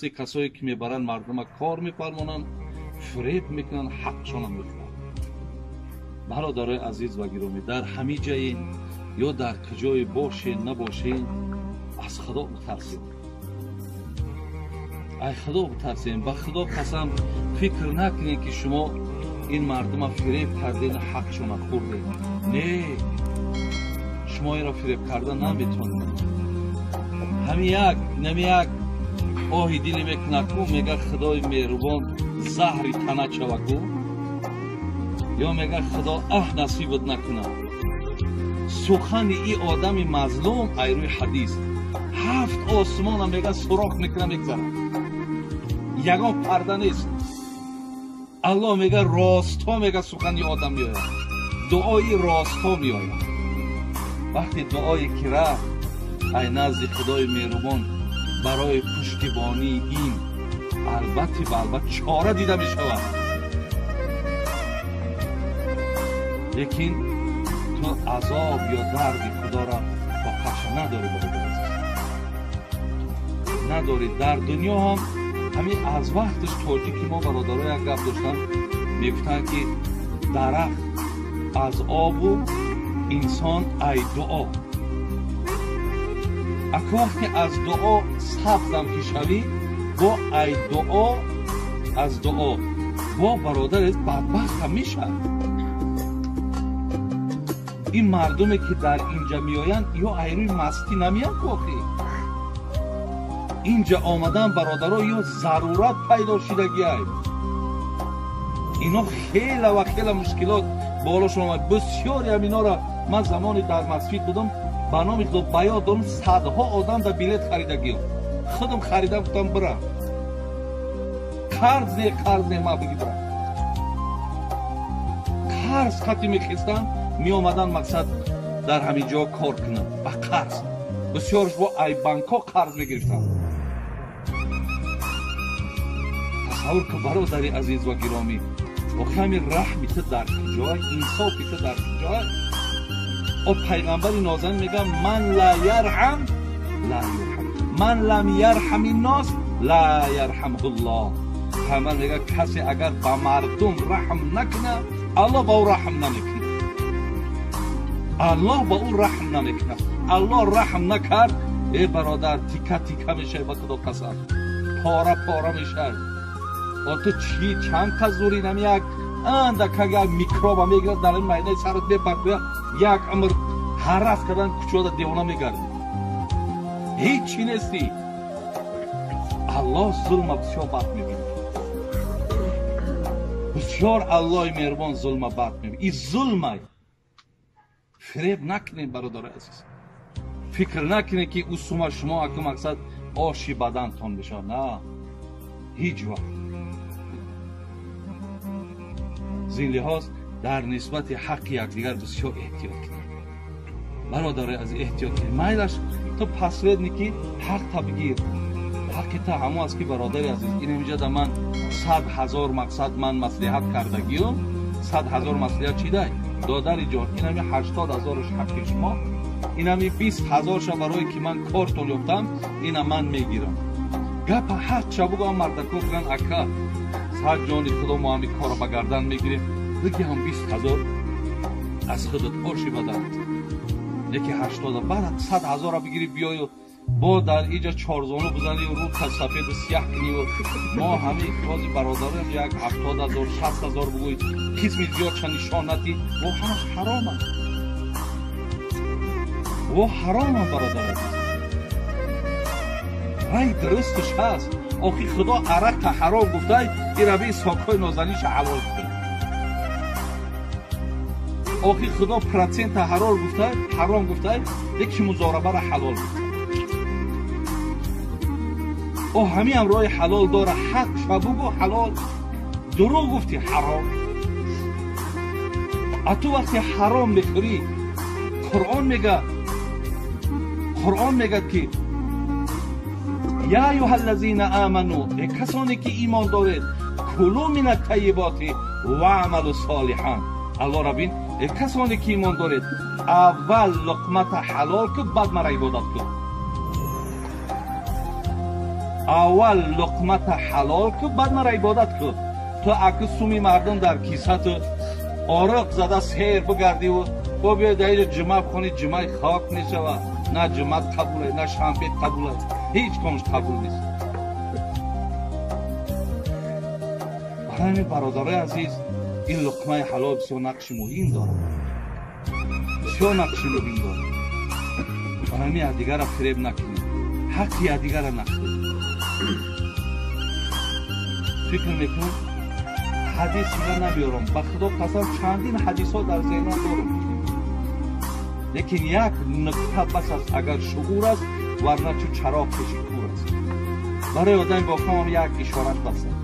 دستی کسایی که میبرن مردم کار میفرمونن، فریب میکنن، حقشون میخورن. برادرای عزیز و گرامی، در همه جای یا در کجای باشین نباشین از خدا بترسین. ای خدا بترسین. به خدا قسم فکر نکنین که شما این مردم فریب کردین، حقشون خوردین. نه، شما این را فریب کردن نمیتونید. همین یک آهی دلی میکنه کو میگه خدای مهربان زهری تنه چوکو، یا میگه خدا نصیبت نکنه. سخن ای آدم مظلوم ای روی حدیث 7 آسمان هم میگه سوراخ میکنه میگذره، یگان پرده نیست. الله میگه راستا میگه سخن ای آدم میآید، دعای راستا میآید. وقتی دعای که رفت ای نزد خدای مهربان برای پشتیبانی این البته چاره دیده می شود. لیکن تو عذاب یا درد خدا را با قش نداری، نداری. در دنیا هم همین از وقتش توجی که ما برادرای یک گپ داشتن میگفتن که درخت از آب و انسان ای دعا. اگه وقتی از دعا سبزم که شوی با ای دعا از دعا با برادرت بدبخت هم میشه. این مردمی که در اینجا میآیند یا ایروی مستی نمیان کوخی اینجا آمدن برادرها یا ضرورت پیدا شدگی های. اینا خیلی مشکلات بالاشون آمد. بسیاری همینا را من زمانی در مسجد بودم برنامه خود بیاد دارم، صدها آدم در بیلت خریدگی هم خودم خریدم بودم برم. قرض نه ما بگی برم. قرض خطی میخیستن می آمدن مقصد در همین جا کار کنن با قرض. بسیارش با ای بانک ها قرض میگرفتن. تصور که برادری عزیز و گرامی و همین رحمت در کجای انصافیت در کجای و پیغمبر نازن میگه من لا یرحم لا یرحم، من لم یرحم الناس لا یرحمه الله. پیغمبر میگه کسی اگر با مردم رحم نکنه الله با او رحم نمیکنه. الله با او رحم نمیکنه. الله رحم نکرد ای برادر تیکه تیکه میشه با خدا قسم، پاره میشه. و تو چند کزوری نمیاد اندک اگر میکروب میگیرد در این مایده سرت بپرد یک عمر حرف کردن کچودا دیوانه میگردی. هیچی نیستی. الله ظلم بسیار بد میبینه. بسیار الله مهربان ظلم بد میبینه. این ظلمه. فریب نکنید برادر عزیز. فکر نکنید که او شما اگه مقصد آشی بدن تان بشه. نه، هیچ وقت. زین لحاظ در نسبت حق یکدیگر بسیار احتیاط کنید. برادر از احتیاط کنید. میلش تو پسوید نکی حق تا بگیر. حق تا همو است که برادر عزیز این اینجا در من 100,000 مقصد من مصلحت کردگیم 100,000 مصلحت چی دای دادر جان. این همی 80,000ش حق شما، این همی 20,000ش برای که من کارتون یافتم این من میگیرم. گپ حق چه بگم مردکو بگن اکا صد جانی خدا ما همی کار با گردن میگیریم دیگه هم 20,000 از خودت باشی بدن. یکی 80 بعد 100,000 را بگیری بیای و با در اینجا 4 زانو بزنی و رو تا سفید سیاه کنی و ما همه اخوازی برادرم یک 70,000 60,000 بگوید قسمی زیاد چه نشانتی و همه حرام هست و حرام هم برادر هست. رای درستش هست. آخی خدا عرق تا حرام گفته این روی ساکای نازنیش حلال کنه. آخی خدا پرسنت تا حرام گفته یکی مزاربه را حلال گفته. او همین هم رای حلال داره. حق شبوگو حلال دروغ گفتی حرام. اتو وقتی حرام بخوری قرآن میگه که یا ایها الذین آمنو ای کسانی که ایمان دارید کلوا من الطیبات و اعملوا صالحا. الله را بین ای کسانی که ایمان دارید اول لقمت حلال که بعد مرا عبادت کن. اول لقمت حلال کو بعد مرا عبادت کو. تو اگه سومی مردم در کیسه تو آرق زده سیر بگردی و بیا در جمعه بخونی جمعه خاک نشوه. نه جمعه قبوله نه شنبه قبوله، هیچ کمش قبول نیست. برای همین برادرای عزیز این لقمه حلال بسیار نقش مهم داره، بسیار نقش مهم داره. برای همین یکدیگر را فریب نکنید، حق یکدیگر را نخورید. فکر میکنم حدیث را نمیارم، به خدا قسم چندین حدیث ها در ذهنم دارم، لیکن یک نکته بس است اگر شعور است ورنه چو چراغ کشی کور است. برای آدم با فهم یک اشارت بس است.